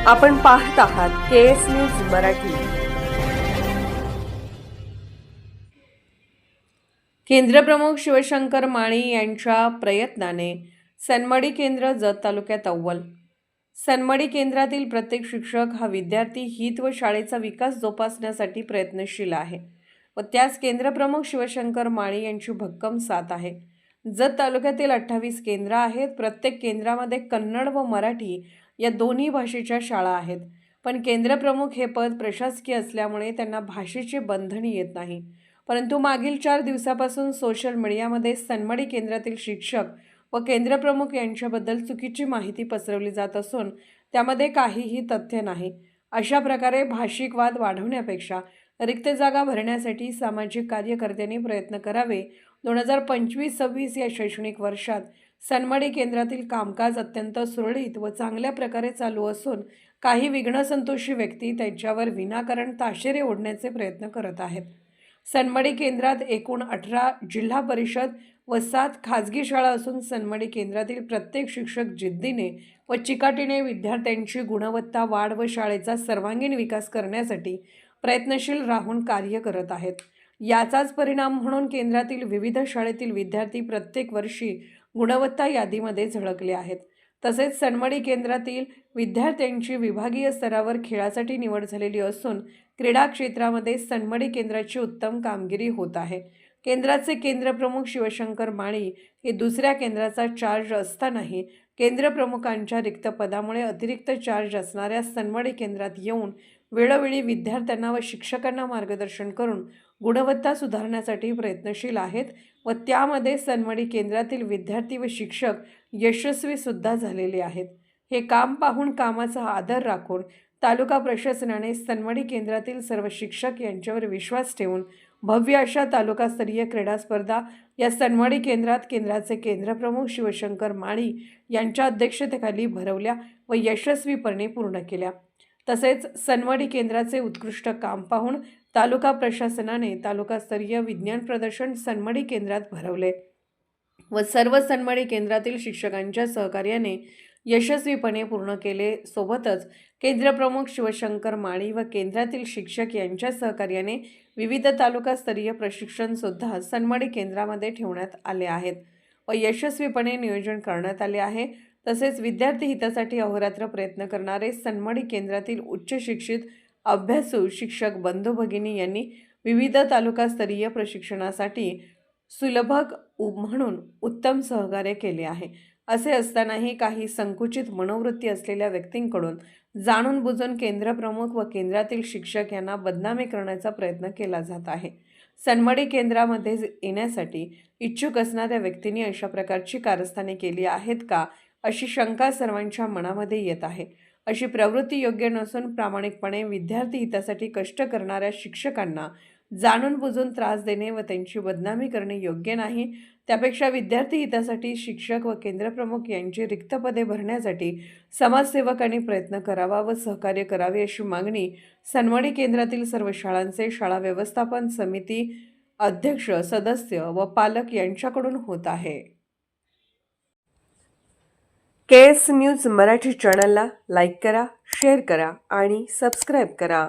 आपण पाहत आहात केएस न्यूज मराठी। केंद्रप्रमुख शिवशंकर माळी यांच्या प्रयत्नाने सनमडी केंद्र जत तालुक्यात अव्वल। सनमडी केंद्रातील प्रत्येक शिक्षक हा विद्यार्थी हित व शाळेचा विकास जोपासण्यासाठी प्रयत्नशील आहे व त्यास केंद्रप्रमुख शिवशंकर माळी यांची भक्कम साथ आहे। जत तालुक्यातील 28 केंद्र आहेत। प्रत्येक केंद्रामध्ये कन्नड व मराठी या दोन्ही भाषेच्या शाळा आहेत, पण केंद्रप्रमुख हे पद प्रशासकीय असल्यामुळे त्यांना भाषेचे बंधन येत नाही। परंतु मागील 4 दिवसापासून सोशल मीडियामध्ये सनमडी केंद्रातील शिक्षक व केंद्रप्रमुख यांच्याबद्दल चुकीची माहिती पसरवली जात असून त्यामध्ये काहीही तथ्य नाही। अशा प्रकारे भाषिक वाद वाढवण्यापेक्षा रिक्त जागा भरण्यासाठी सामाजिक कार्यकर्त्यांनी प्रयत्न करावे। 2025-26 या शैक्षणिक वर्षात सनमडी केंद्रातील कामकाज अत्यंत सुरळीत व चांगल्या प्रकारे चालू असून काही विघ्नसंतोषी व्यक्ती त्यांच्यावर विनाकारण ताशेरे ओढण्याचे प्रयत्न करत आहेत। सनमडी केंद्रात एकूण 18 जिल्हा परिषद व 7 खाजगी शाळा असून सनमडी केंद्रातील प्रत्येक शिक्षक जिद्दीने व चिकाटीने विद्यार्थ्यांची गुणवत्ता वाढ व शाळेचा सर्वांगीण विकास करण्यासाठी प्रयत्नशील राहून कार्य करत आहेत। याचाच परिणाम म्हणून केंद्रातील विविध शाळेतील विद्यार्थी प्रत्येक वर्षी गुणवत्ता यादीमध्ये झळकले आहेत। तसेच सनमडी केंद्रातील विद्यार्थ्यांची विभागीय स्तरावर खेळासाठी निवड झालेली असून क्रीडा क्षेत्रामध्ये सनमडी केंद्राची उत्तम कामगिरी होत आहे। केंद्राचे केंद्रप्रमुख शिवशंकर माळी हे दुसऱ्या केंद्राचा चार्ज असतानाही केंद्रप्रमुखांच्या रिक्त पदामुळे अतिरिक्त चार्ज असणाऱ्या सनमडी केंद्रात येऊन वेळोवेळी विद्यार्थ्यांना व शिक्षकांना मार्गदर्शन करून गुणवत्ता सुधारण्यासाठी प्रयत्नशील आहेत व त्यामध्ये सनमडी केंद्रातील विद्यार्थी व शिक्षक यशस्वी सुद्धा झालेले आहेत। हे काम पाहून कामाचा आदर राखून तालुका प्रशासनाने सनमडी केंद्रातील सर्व शिक्षक यांच्यावर विश्वास ठेवून भव्य अशा तालुकास्तरीय क्रीडा स्पर्धा या सनमडी केंद्रात केंद्राचे केंद्रप्रमुख शिवशंकर माळी यांच्या अध्यक्षतेखाली भरवल्या व यशस्वीपणे पूर्ण केल्या। तसेच सनमडी केंद्राचे उत्कृष्ट काम पाहून तालुका प्रशासनाने तालुकास्तरीय विज्ञान प्रदर्शन सनमडी केंद्रात भरवले व सर्व सनमडी केंद्रातील शिक्षकांच्या सहकार्याने यशस्वीपणे पूर्ण केले। सोबतच केंद्रप्रमुख शिवशंकर माळी व केंद्रातील शिक्षक यांच्या सहकार्याने विविध तालुकास्तरीय प्रशिक्षण सुद्धा सनमडी केंद्रामध्ये ठेवण्यात आले आहेत व यशस्वीपणे नियोजन करण्यात आले आहे। तसेच विद्यार्थी हितासाठी अहोरात्र प्रयत्न करणारे सनमडी केंद्रातील उच्च शिक्षित अभ्यासू शिक्षक बंधू भगिनी यांनी विविध तालुकास्तरीय प्रशिक्षणासाठी सुलभक म्हणून उत्तम सहकार्य केले आहे। असे असतानाही काही संकुचित मनोवृत्ती असलेल्या व्यक्तींकडून जाणून बुजून केंद्रप्रमुख व केंद्रातील शिक्षक यांना बदनामी करण्याचा प्रयत्न केला जात आहे। सनमडी केंद्रामध्ये येण्यासाठी इच्छुक असणाऱ्या व्यक्तींनी अशा प्रकारची कारस्थाने केली आहेत का अशी शंका सर्वांच्या मनामध्ये येत आहे। अशी प्रवृत्ती योग्य नसून प्रामाणिकपणे विद्यार्थी हितासाठी कष्ट करणाऱ्या शिक्षकांना जाणून बुजून त्रास देणे व त्यांची बदनामी करणे योग्य नाही। त्यापेक्षा विद्यार्थी हितासाठी शिक्षक व केंद्रप्रमुख यांची रिक्त पदे भरण्यासाठी समाजसेवकांनी प्रयत्न करावा व सहकार्य करावे अशी मागणी सनमडी केंद्रातील सर्व शाळांचे शाळा व्यवस्थापन समिती अध्यक्ष सदस्य व पालक यांच्याकडून होत आहे। केएस न्यूज मराठी चॅनलला लाईक करा, शेअर करा आणि सबस्क्राईब करा।